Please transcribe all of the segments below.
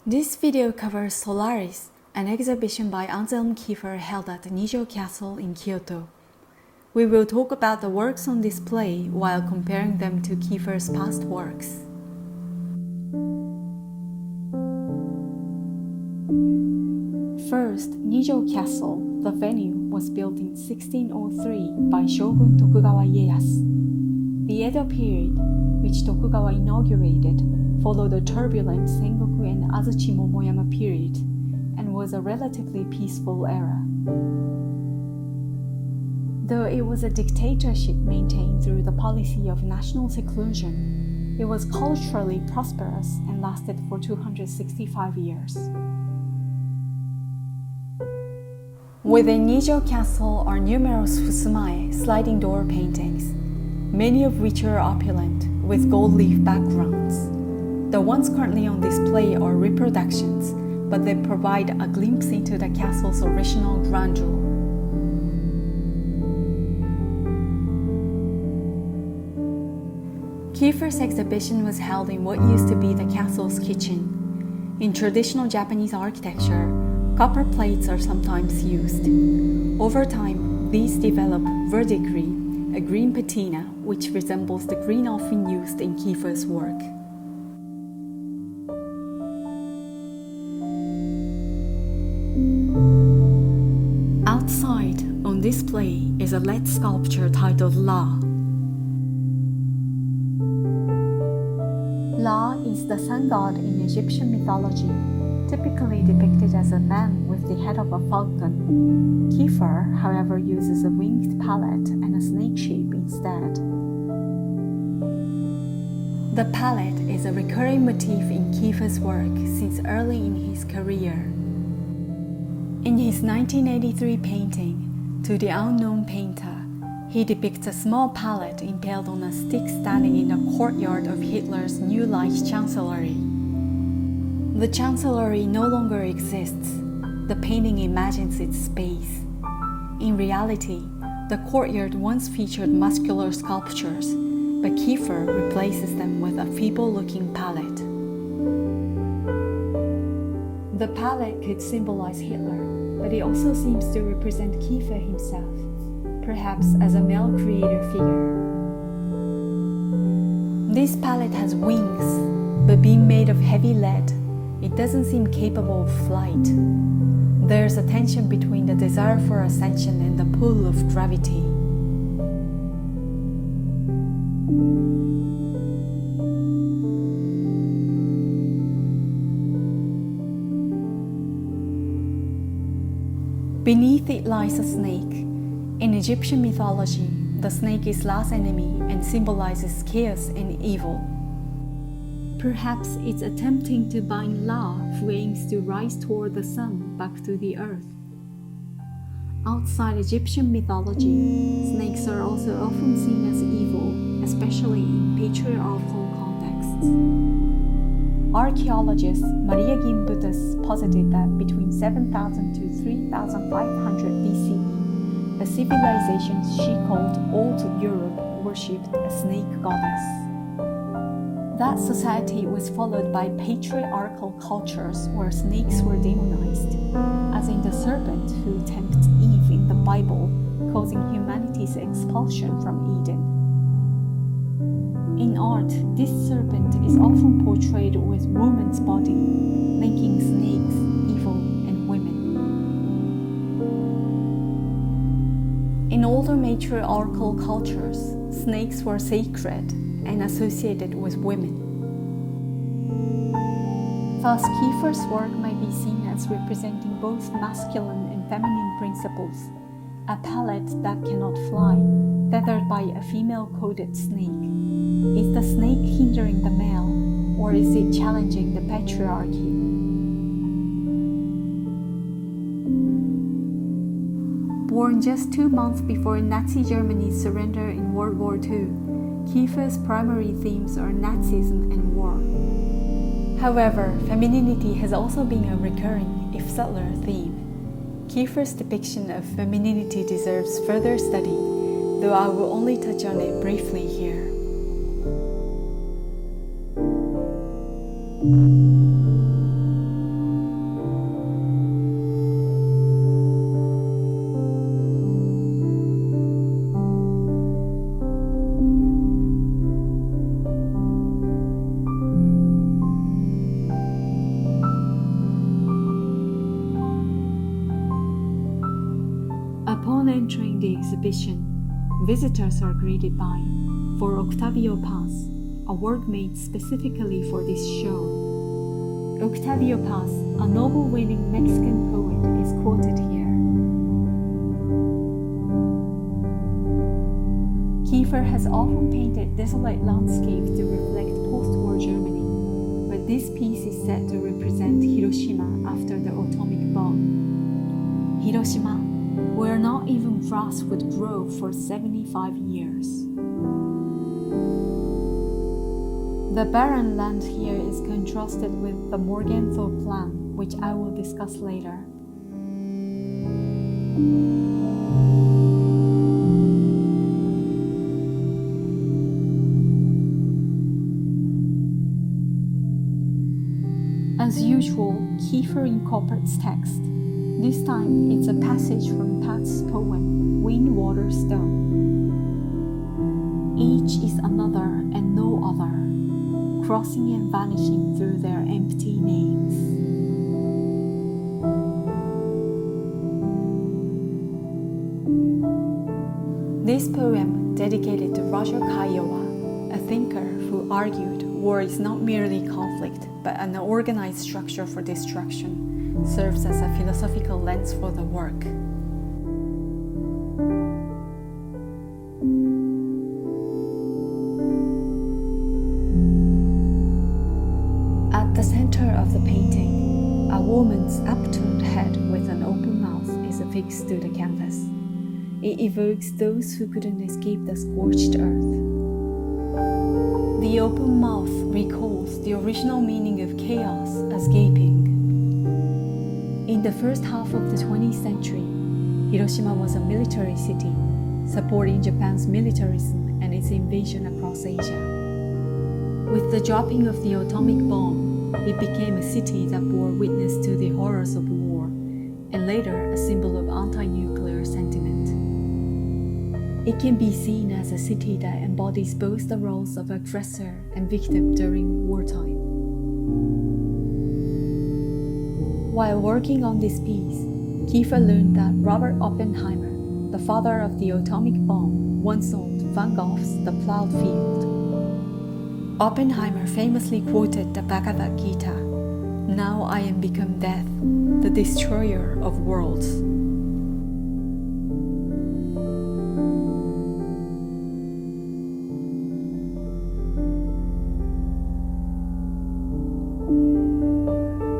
This video covers Solaris, an exhibition by Anselm Kiefer held at the Nijo Castle in Kyoto. We will talk about the works on display while comparing them to Kiefer's past works. First, Nijo Castle, the venue, was built in 1603 by Shogun Tokugawa Ieyasu. The Edo period, which Tokugawa inaugurated, followed the turbulent Sengoku and Azuchi Momoyama period, and was a relatively peaceful era. Though it was a dictatorship maintained through the policy of national seclusion, it was culturally prosperous and lasted for 265 years. Within Nijo Castle are numerous fusumae, sliding door paintings, many of which are opulent, with gold leaf backgrounds. The ones currently on display are reproductions, but they provide a glimpse into the castle's original grandeur. Kiefer's exhibition was held in what used to be the castle's kitchen. In traditional Japanese architecture, copper plates are sometimes used. Over time, these develop verdigris, a green patina which resembles the green often used in Kiefer's work. Outside, on display, is a lead sculpture titled La. La is the sun god in Egyptian mythology, typically depicted as a man with the head of a falcon. Kiefer, however, uses a winged palette and a snake shape instead. The palette is a recurring motif in Kiefer's work since early in his career. In his 1983 painting, To the Unknown Painter, he depicts a small palette impaled on a stick standing in the courtyard of Hitler's New Reich Chancellery. The Chancellery no longer exists. The painting imagines its space. In reality, the courtyard once featured muscular sculptures, but Kiefer replaces them with a feeble-looking palette. The palette could symbolize Hitler, but it also seems to represent Kiefer himself, perhaps as a male creator figure. This palette has wings, but being made of heavy lead, it doesn't seem capable of flight. There's a tension between the desire for ascension and the pull of gravity. Beneath it lies a snake. In Egyptian mythology, the snake is La's enemy and symbolizes chaos and evil. Perhaps it's attempting to bind La, who aims to rise toward the sun, back to the earth. Outside Egyptian mythology, snakes are also often seen as evil, especially in patriarchal contexts. Archaeologist Maria Gimbutas posited that between 7000 to 3500 BCE, a civilization she called Old Europe worshipped a snake goddess. That society was followed by patriarchal cultures where snakes were demonized, as in the serpent who tempts Eve in the Bible, causing humanity's expulsion from Eden. In art, this serpent is often portrayed with woman's body, linking snakes, evil, and women. In older matriarchal cultures, snakes were sacred and associated with women. Thus, Kiefer's work might be seen as representing both masculine and feminine principles. A palette that cannot fly, tethered by a female-coded snake. Is the snake hindering the male, or is it challenging the patriarchy? Born just 2 months before Nazi Germany's surrender in World War II, Kiefer's primary themes are Nazism and war. However, femininity has also been a recurring, if subtler, theme. Kiefer's depiction of femininity deserves further study, though I will only touch on it briefly here. entering the exhibition, visitors are greeted by For Octavio Paz, a work made specifically for this show. Octavio Paz, a Nobel-winning Mexican poet, is quoted here. Kiefer has often painted desolate landscapes to reflect post-war Germany, but this piece is said to represent Hiroshima after the atomic bomb. Hiroshima, where not even grass would grow for 75 years. The barren land here is contrasted with the Morgenthau plan, which I will discuss later. As usual, Kiefer incorporates text. This time, it's a passage from Pat's poem, Wind, Water, Stone. Each is another and no other, crossing and vanishing through their empty names. This poem, dedicated to Roger Caillois, a thinker who argued war is not merely conflict, but an organized structure for destruction, serves as a philosophical lens for the work. At the center of the painting, a woman's upturned head with an open mouth is affixed to the canvas. It evokes those who couldn't escape the scorched earth. The open mouth recalls the original meaning of chaos as gaping. In the first half of the 20th century, Hiroshima was a military city, supporting Japan's militarism and its invasion across Asia. With the dropping of the atomic bomb, it became a city that bore witness to the horrors of war, and later a symbol of anti-nuclear sentiment. It can be seen as a city that embodies both the roles of aggressor and victim during wartime. While working on this piece, Kiefer learned that Robert Oppenheimer, the father of the atomic bomb, once owned Van Gogh's The Plowed Field. Oppenheimer famously quoted the Bhagavad Gita, "Now I am become death, the destroyer of worlds."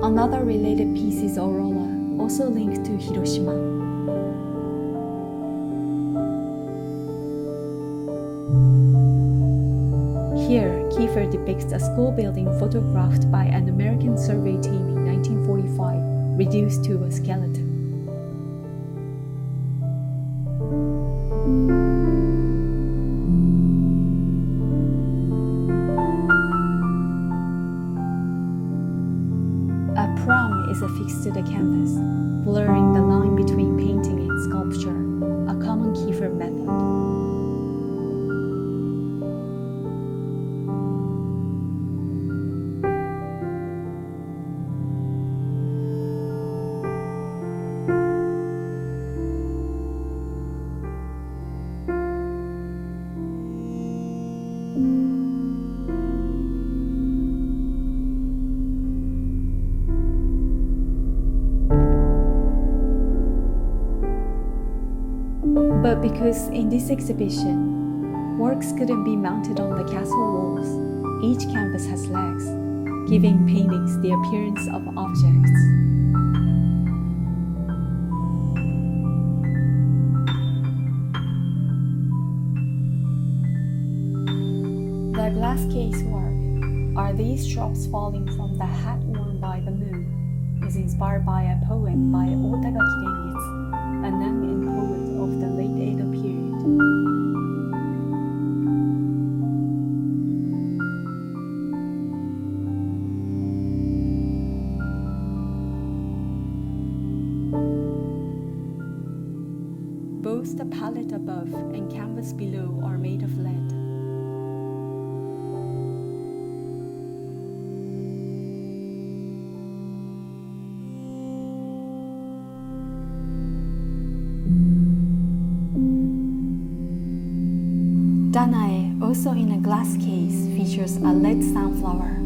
Another related piece is Aurora, also linked to Hiroshima. Here, Kiefer depicts a school building photographed by an American survey team in 1945, reduced to a skeleton. A pram is affixed to the canvas, blurring the line between painting and sculpture, a common Kiefer method. But because in this exhibition, works couldn't be mounted on the castle walls, each canvas has legs, giving paintings the appearance of objects. The glass case work, "Are These Drops Falling from the Hat Worn by the Moon?" is inspired by a poem by Otaga Kirengetsu, a nun and poet of the late Edo period. Both the palette above and canvas below are made of lead. Danae, also in a glass case, features a lead sunflower.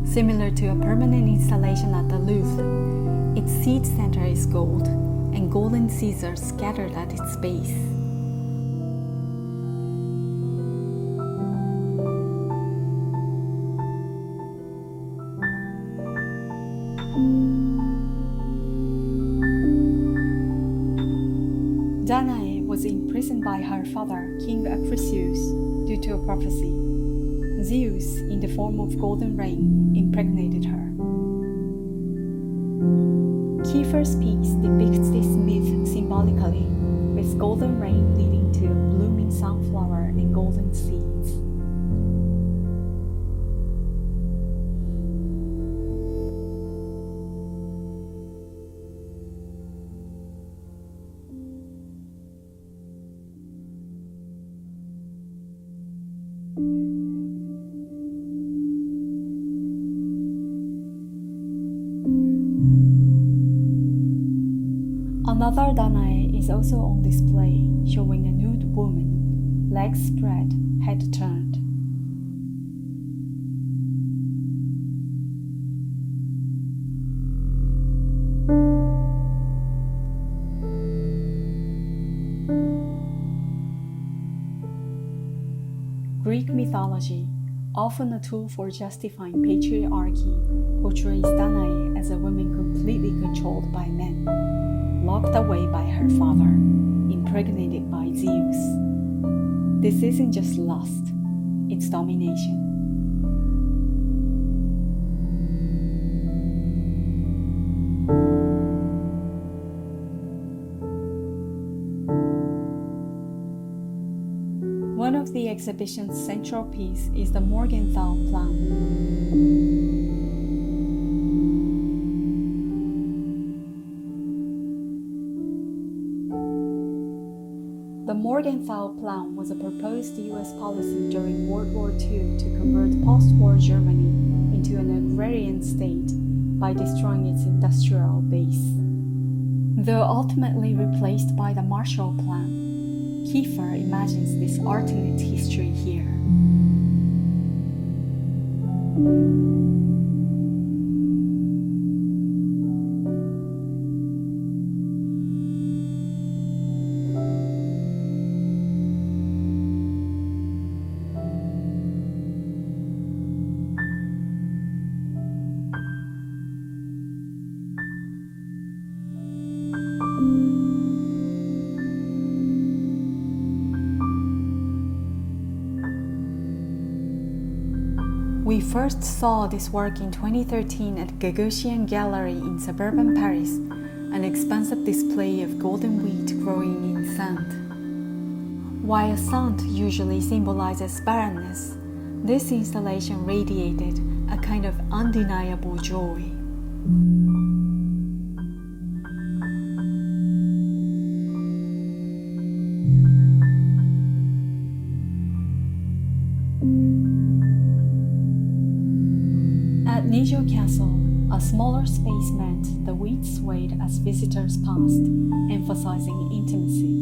Similar to a permanent installation at the Louvre, its seat center is gold, and golden Caesars scattered at its base. Danae was imprisoned by her father, King Acrisius, due to a prophecy. Zeus, in the form of golden rain, impregnated her. Kiefer's piece depicts this myth symbolically, with golden rain leading to a blooming sunflower and golden seeds. Another Danae is also on display, showing a nude woman, legs spread, head turned. Greek mythology, often a tool for justifying patriarchy, portrays Danae as a woman completely controlled by men, locked away by her father, impregnated by Zeus. This isn't just lust, it's domination. One of the exhibition's central pieces is the Morgenthau Plan. The Morgenthau Plan was a proposed US policy during World War II to convert post-war Germany into an agrarian state by destroying its industrial base. Though ultimately replaced by the Marshall Plan, Kiefer imagines this alternate history here. We first saw this work in 2013 at Gagosian Gallery in suburban Paris, an expansive display of golden wheat growing in sand. While sand usually symbolizes barrenness, this installation radiated a kind of undeniable joy. At Nijo Castle, a smaller space meant the wheat swayed as visitors passed, emphasizing intimacy.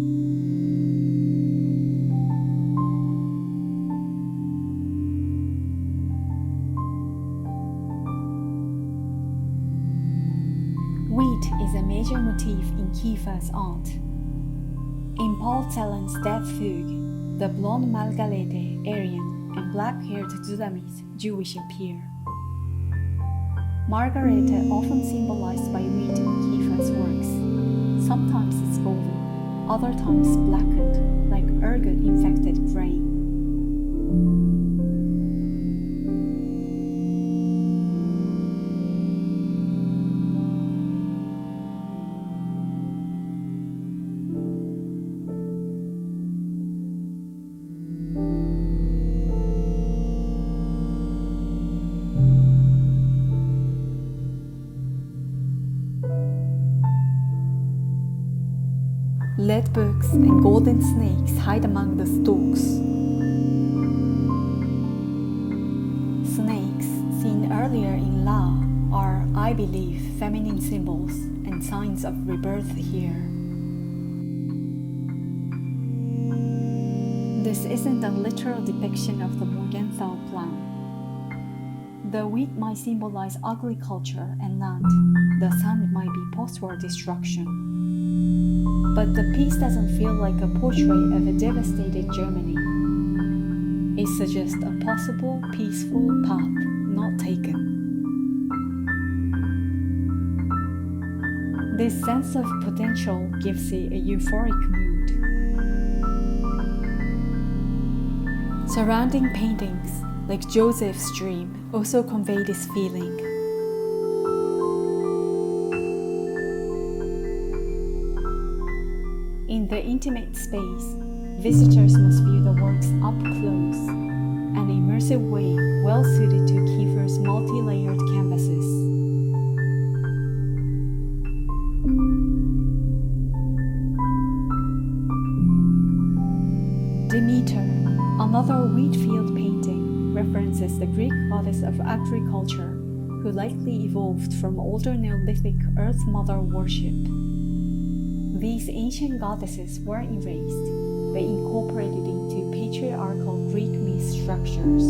Wheat is a major motif in Kiefer's art. In Paul Celan's Death Fugue, the blonde Margarete, Aryan, and black-haired Zulamit, Jewish, appear. Margarete, often symbolized by wheat in Kiefer's works. Sometimes it's golden, other times blackened, like ergot-infected grain. Lead books and golden snakes hide among the stalks. Snakes, earlier in La are, I believe, feminine symbols and signs of rebirth here. This isn't a literal depiction of the Morgenthau plan. The wheat might symbolize agriculture and land, the sun might be post-war destruction. But the piece doesn't feel like a portrait of a devastated Germany. It suggests a possible, peaceful path not taken. This sense of potential gives it a euphoric mood. Surrounding paintings, like Joseph's Dream, also convey this feeling. In the intimate space, visitors must view the works up close, an immersive way well suited to Kiefer's multi-layered canvases. Demeter, another wheat field painting, references the Greek goddess of agriculture, who likely evolved from older Neolithic Earth Mother worship. These ancient goddesses were erased, but incorporated into patriarchal Greek myth structures.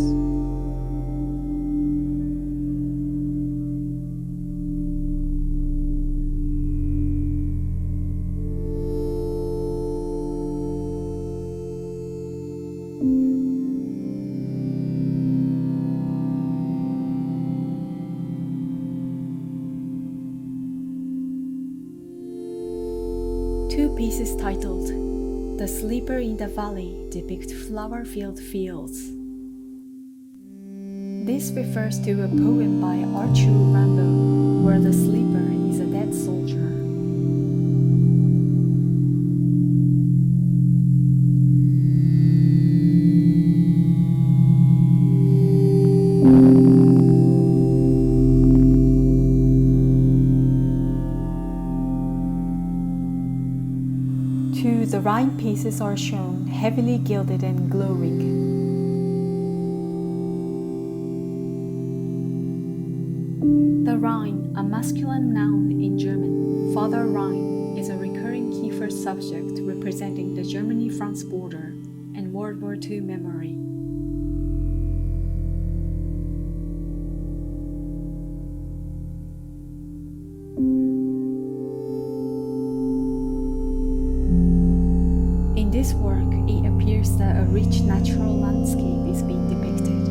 Two pieces titled "The Sleeper in the Valley" depict flower-filled fields. This refers to a poem by Archul Rimbaud, where the sleeper is a dead soldier. Two, the Rhine pieces are shown, heavily gilded and glowing. The Rhine, a masculine noun in German, Father Rhine, is a recurring Kiefer subject representing the Germany-France border and World War II memory. In this work, it appears that a rich natural landscape is being depicted.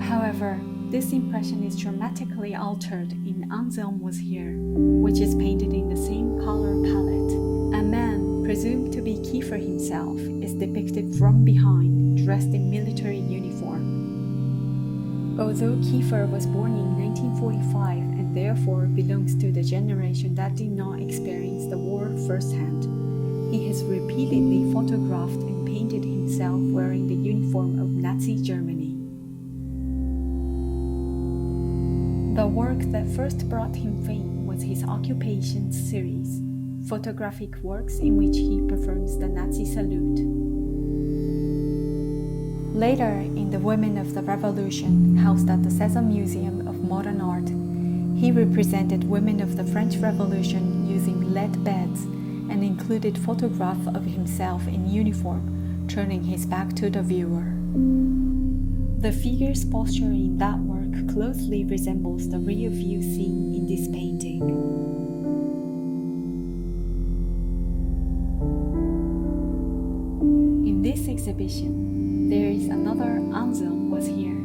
However, this impression is dramatically altered in Anselm Was Here, which is painted in the same color palette. A man, presumed to be Kiefer himself, is depicted from behind, dressed in military uniform. Although Kiefer was born in 1945 and therefore belongs to the generation that did not experience the war firsthand, he has repeatedly photographed and painted himself wearing the uniform of Nazi Germany. The work that first brought him fame was his Occupations series, photographic works in which he performs the Nazi salute. Later, in The Women of the Revolution, housed at the Cézanne Museum of Modern Art, he represented women of the French Revolution using lead beds and included photographs of himself in uniform, turning his back to the viewer. The figure's posture in that work closely resembles the rear view seen in this painting. In this exhibition, there is another Anselm Was Here,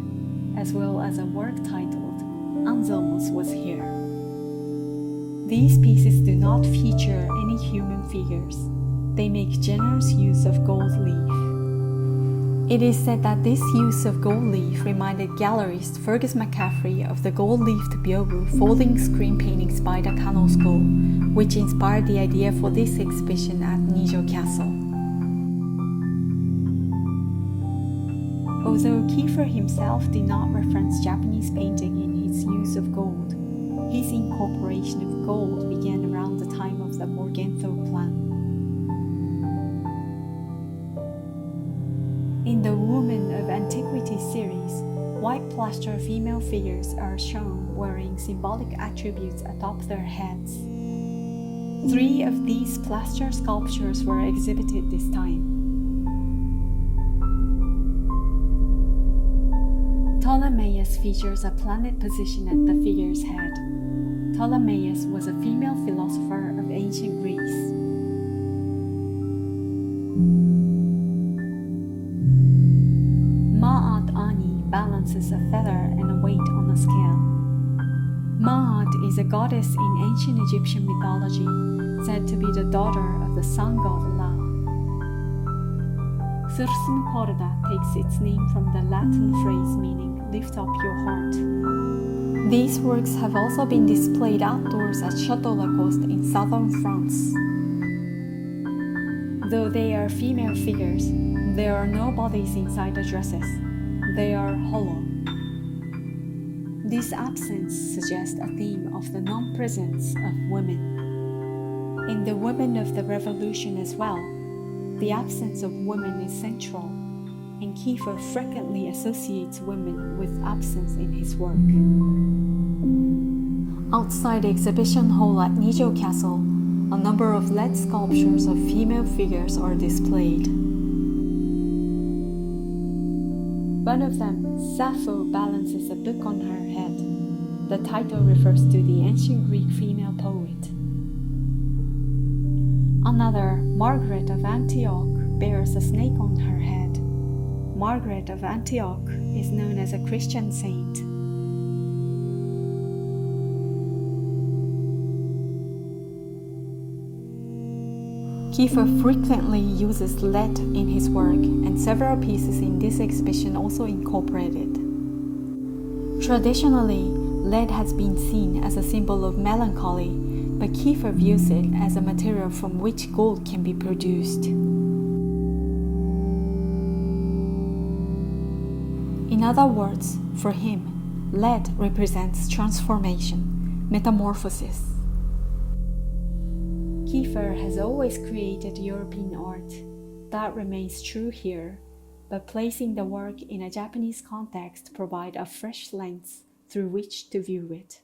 as well as a work titled Anselmus Was Here. These pieces do not feature any human figures. They make generous use of gold leaf. It is said that this use of gold leaf reminded gallerist Fergus McCaffrey of the gold-leafed Beowulf folding screen paintings by the Canal School, which inspired the idea for this exhibition at Nijo Castle. Although Kiefer himself did not reference Japanese painting in his use of gold, his incorporation of gold began around the time of the Morgenthau Plan. In The Woman of Antiquity series, white plaster female figures are shown wearing symbolic attributes atop their heads. 3 of these plaster sculptures were exhibited this time. Ptolemaeus features a planet position at the figure's head. Ptolemaeus was a female philosopher of ancient Greece. Ma'at Ani balances a feather and a weight on a scale. Ma'at is a goddess in ancient Egyptian mythology, said to be the daughter of the sun god La. Thursum Corda takes its name from the Latin phrase meaning lift up your heart. These works have also been displayed outdoors at Château-Lacoste in southern France. Though they are female figures, there are no bodies inside the dresses. They are hollow. This absence suggests a theme of the non-presence of women. In the women of the Revolution as well, the absence of women is central, and Kiefer frequently associates women with absence in his work. Outside the exhibition hall at Nijō Castle, a number of lead sculptures of female figures are displayed. One of them, Sappho, balances a book on her head. The title refers to the ancient Greek female poet. Another, Margaret of Antioch, bears a snake on her head. Margaret of Antioch is known as a Christian saint. Kiefer frequently uses lead in his work, and several pieces in this exhibition also incorporate it. Traditionally, lead has been seen as a symbol of melancholy, but Kiefer views it as a material from which gold can be produced. In other words, for him, lead represents transformation, metamorphosis. Kiefer has always created European art. That remains true here, but placing the work in a Japanese context provides a fresh lens through which to view it.